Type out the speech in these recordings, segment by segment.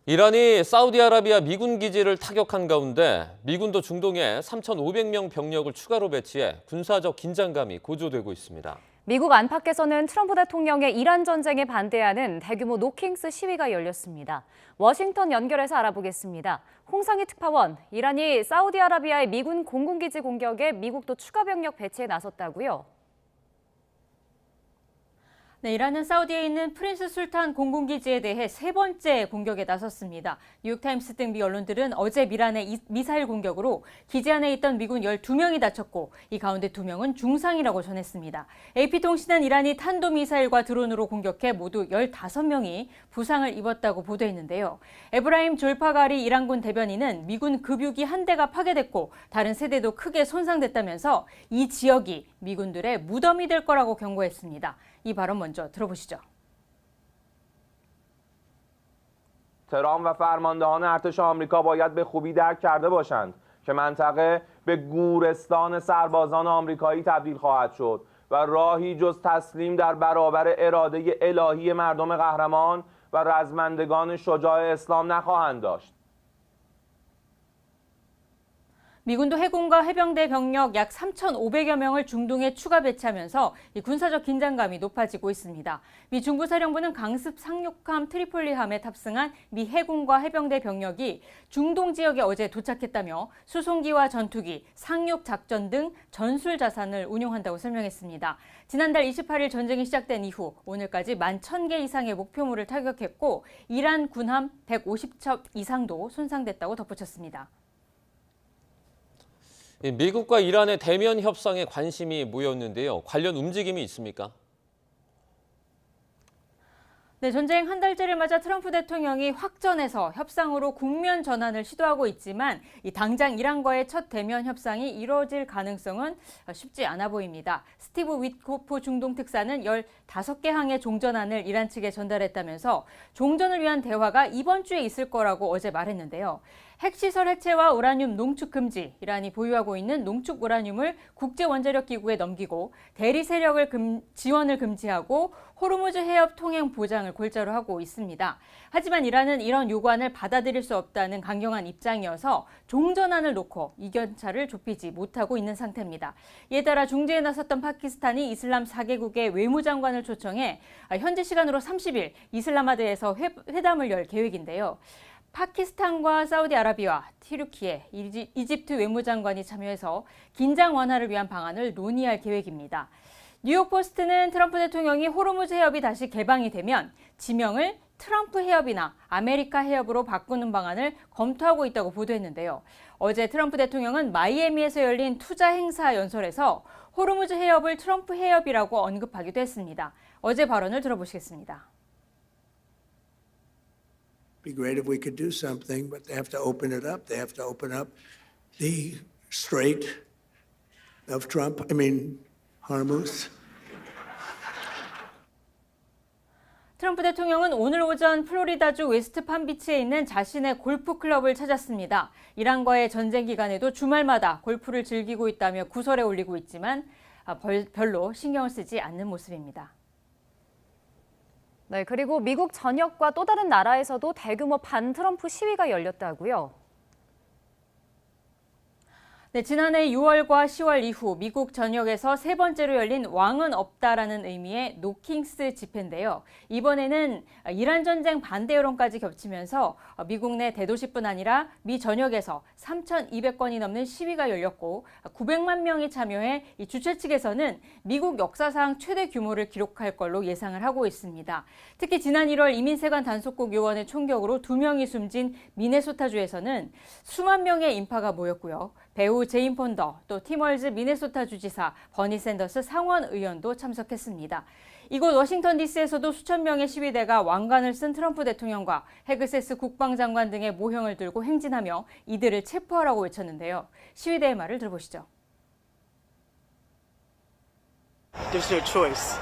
이란이 사우디아라비아 미군 기지를 타격한 가운데 미군도 중동에 3,500명 병력을 추가로 배치해 군사적 긴장감이 고조되고 있습니다. 미국 안팎에서는 트럼프 대통령의 이란 전쟁에 반대하는 대규모 노킹스 시위가 열렸습니다. 워싱턴 연결해서 알아보겠습니다. 홍상희 특파원, 이란이 사우디아라비아의 미군 공군기지 공격에 미국도 추가 병력 배치에 나섰다고요? 네, 이란은 사우디에 있는 프린스 술탄 공군기지에 대해 세 번째 공격에 나섰습니다. 뉴욕타임스 등 미 언론들은 어제 이란의 미사일 공격으로 기지 안에 있던 미군 12명이 다쳤고 이 가운데 2명은 중상이라고 전했습니다. AP통신은 이란이 탄도미사일과 드론으로 공격해 모두 15명이 부상을 입었다고 보도했는데요. 에브라임 졸파가리 이란군 대변인은 미군 급유기 한 대가 파괴됐고 다른 세대도 크게 손상됐다면서 이 지역이 미군들의 무덤이 될 거라고 경고했습니다. 이 발언 먼저 들어보시죠. تهران و فرماندهان ارتش آمریکا باید به خوبی درک کرده باشند که منطقه به گورستان سربازان آمریکایی تبدیل خواهد شد و راهی جز تسلیم در برابر اراده الهی مردم قهرمان و رزمندگان شجاع اسلام نخواهند داشت. 미군도 해군과 해병대 병력 약 3,500여 명을 중동에 추가 배치하면서 이 군사적 긴장감이 높아지고 있습니다. 미 중부사령부는 강습 상륙함 트리폴리함에 탑승한 미 해군과 해병대 병력이 중동 지역에 어제 도착했다며 수송기와 전투기, 상륙 작전 등 전술 자산을 운용한다고 설명했습니다. 지난달 28일 전쟁이 시작된 이후 오늘까지 11,000개 이상의 목표물을 타격했고 이란 군함 150척 이상도 손상됐다고 덧붙였습니다. 미국과 이란의 대면 협상에 관심이 모였는데요. 관련 움직임이 있습니까? 네, 전쟁 한 달째를 맞아 트럼프 대통령이 확전해서 협상으로 국면 전환을 시도하고 있지만 당장 이란과의 첫 대면 협상이 이뤄질 가능성은 쉽지 않아 보입니다. 스티브 위트코프 중동 특사는 15개 항의 종전안을 이란 측에 전달했다면서 종전을 위한 대화가 이번 주에 있을 거라고 어제 말했는데요. 핵시설 해체와 우라늄 농축 금지, 이란이 보유하고 있는 농축 우라늄을 국제원자력기구에 넘기고 대리 세력을 지원을 금지하고 호르무즈 해협 통행 보장을 골자로 하고 있습니다. 하지만 이란은 이런 요구안을 받아들일 수 없다는 강경한 입장이어서 종전안을 놓고 이견차를 좁히지 못하고 있는 상태입니다. 이에 따라 중재에 나섰던 파키스탄이 이슬람 4개국의 외무장관을 초청해 현지 시간으로 30일 이슬라마드에서 회담을 열 계획인데요. 파키스탄과 사우디아라비아, 튀르키예, 이집트 외무장관이 참여해서 긴장 완화를 위한 방안을 논의할 계획입니다. 뉴욕포스트는 트럼프 대통령이 호르무즈 해협이 다시 개방이 되면 지명을 트럼프 해협이나 아메리카 해협으로 바꾸는 방안을 검토하고 있다고 보도했는데요. 어제 트럼프 대통령은 마이애미에서 열린 투자 행사 연설에서 호르무즈 해협을 트럼프 해협이라고 언급하기도 했습니다. 어제 발언을 들어보시겠습니다. Be great if we could do something, but they have to open it up. They have to open up the Strait of Hormuz. 트럼프 대통령은 오늘 오전 플로리다주 웨스트 팜비치에 있는 자신의 골프 클럽을 찾았습니다. 이란과의 전쟁 기간에도 주말마다 골프를 즐기고 있다며 구설에 올리고 있지만 별로 신경을 쓰지 않는 모습입니다. 네, 그리고 미국 전역과 또 다른 나라에서도 대규모 반트럼프 시위가 열렸다고요? 네, 지난해 6월과 10월 이후 미국 전역에서 세 번째로 열린 왕은 없다라는 의미의 노킹스 집회인데요. 이번에는 이란 전쟁 반대 여론까지 겹치면서 미국 내 대도시뿐 아니라 미 전역에서 3,200건이 넘는 시위가 열렸고 900만 명이 참여해 이 주최 측에서는 미국 역사상 최대 규모를 기록할 걸로 예상을 하고 있습니다. 특히 지난 1월 이민세관 단속국 요원의 총격으로 2명이 숨진 미네소타주에서는 수만 명의 인파가 모였고요. 배우 제인 폰더, 또 팀월즈 미네소타 주지사, 버니 샌더스 상원 의원도 참석했습니다. 이곳 워싱턴 DC에서도 수천 명의 시위대가 왕관을 쓴 트럼프 대통령과 헤그세스 국방장관 등의 모형을 들고 행진하며 이들을 체포하라고 외쳤는데요. 시위대의 말을 들어보시죠. There's no choice.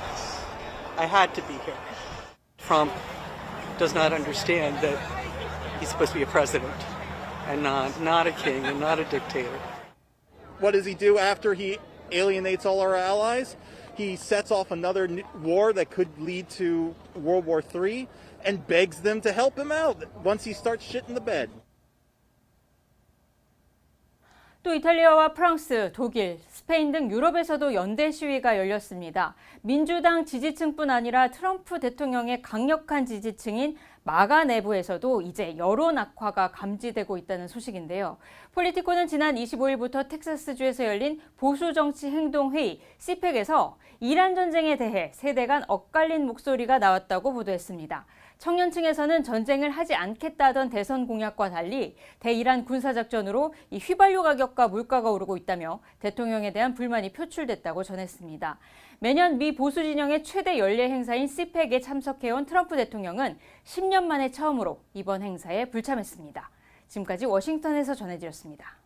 I had to be here. Trump does not understand that he's supposed to be a president. And not a king and not a dictator. What does he do after he alienates all our allies? He sets off another war that could lead to World War III. and begs them to help him out once he starts shitting the bed. 또 이탈리아와 프랑스, 독일, 스페인 등 유럽에서도 연대 시위가 열렸습니다. 민주당 지지층뿐 아니라 트럼프 대통령의 강력한 지지층인 마가 내부에서도 이제 여론 악화가 감지되고 있다는 소식인데요. 폴리티코는 지난 25일부터 텍사스주에서 열린 보수정치행동회의 CPEC에서 이란 전쟁에 대해 세대 간 엇갈린 목소리가 나왔다고 보도했습니다. 청년층에서는 전쟁을 하지 않겠다던 대선 공약과 달리 대이란 군사작전으로 이 휘발유 가격과 물가가 오르고 있다며 대통령에 대한 불만이 표출됐다고 전했습니다. 매년 미 보수 진영의 최대 연례 행사인 CPEC에 참석해온 트럼프 대통령은 10년 만에 처음으로 이번 행사에 불참했습니다. 지금까지 워싱턴에서 전해드렸습니다.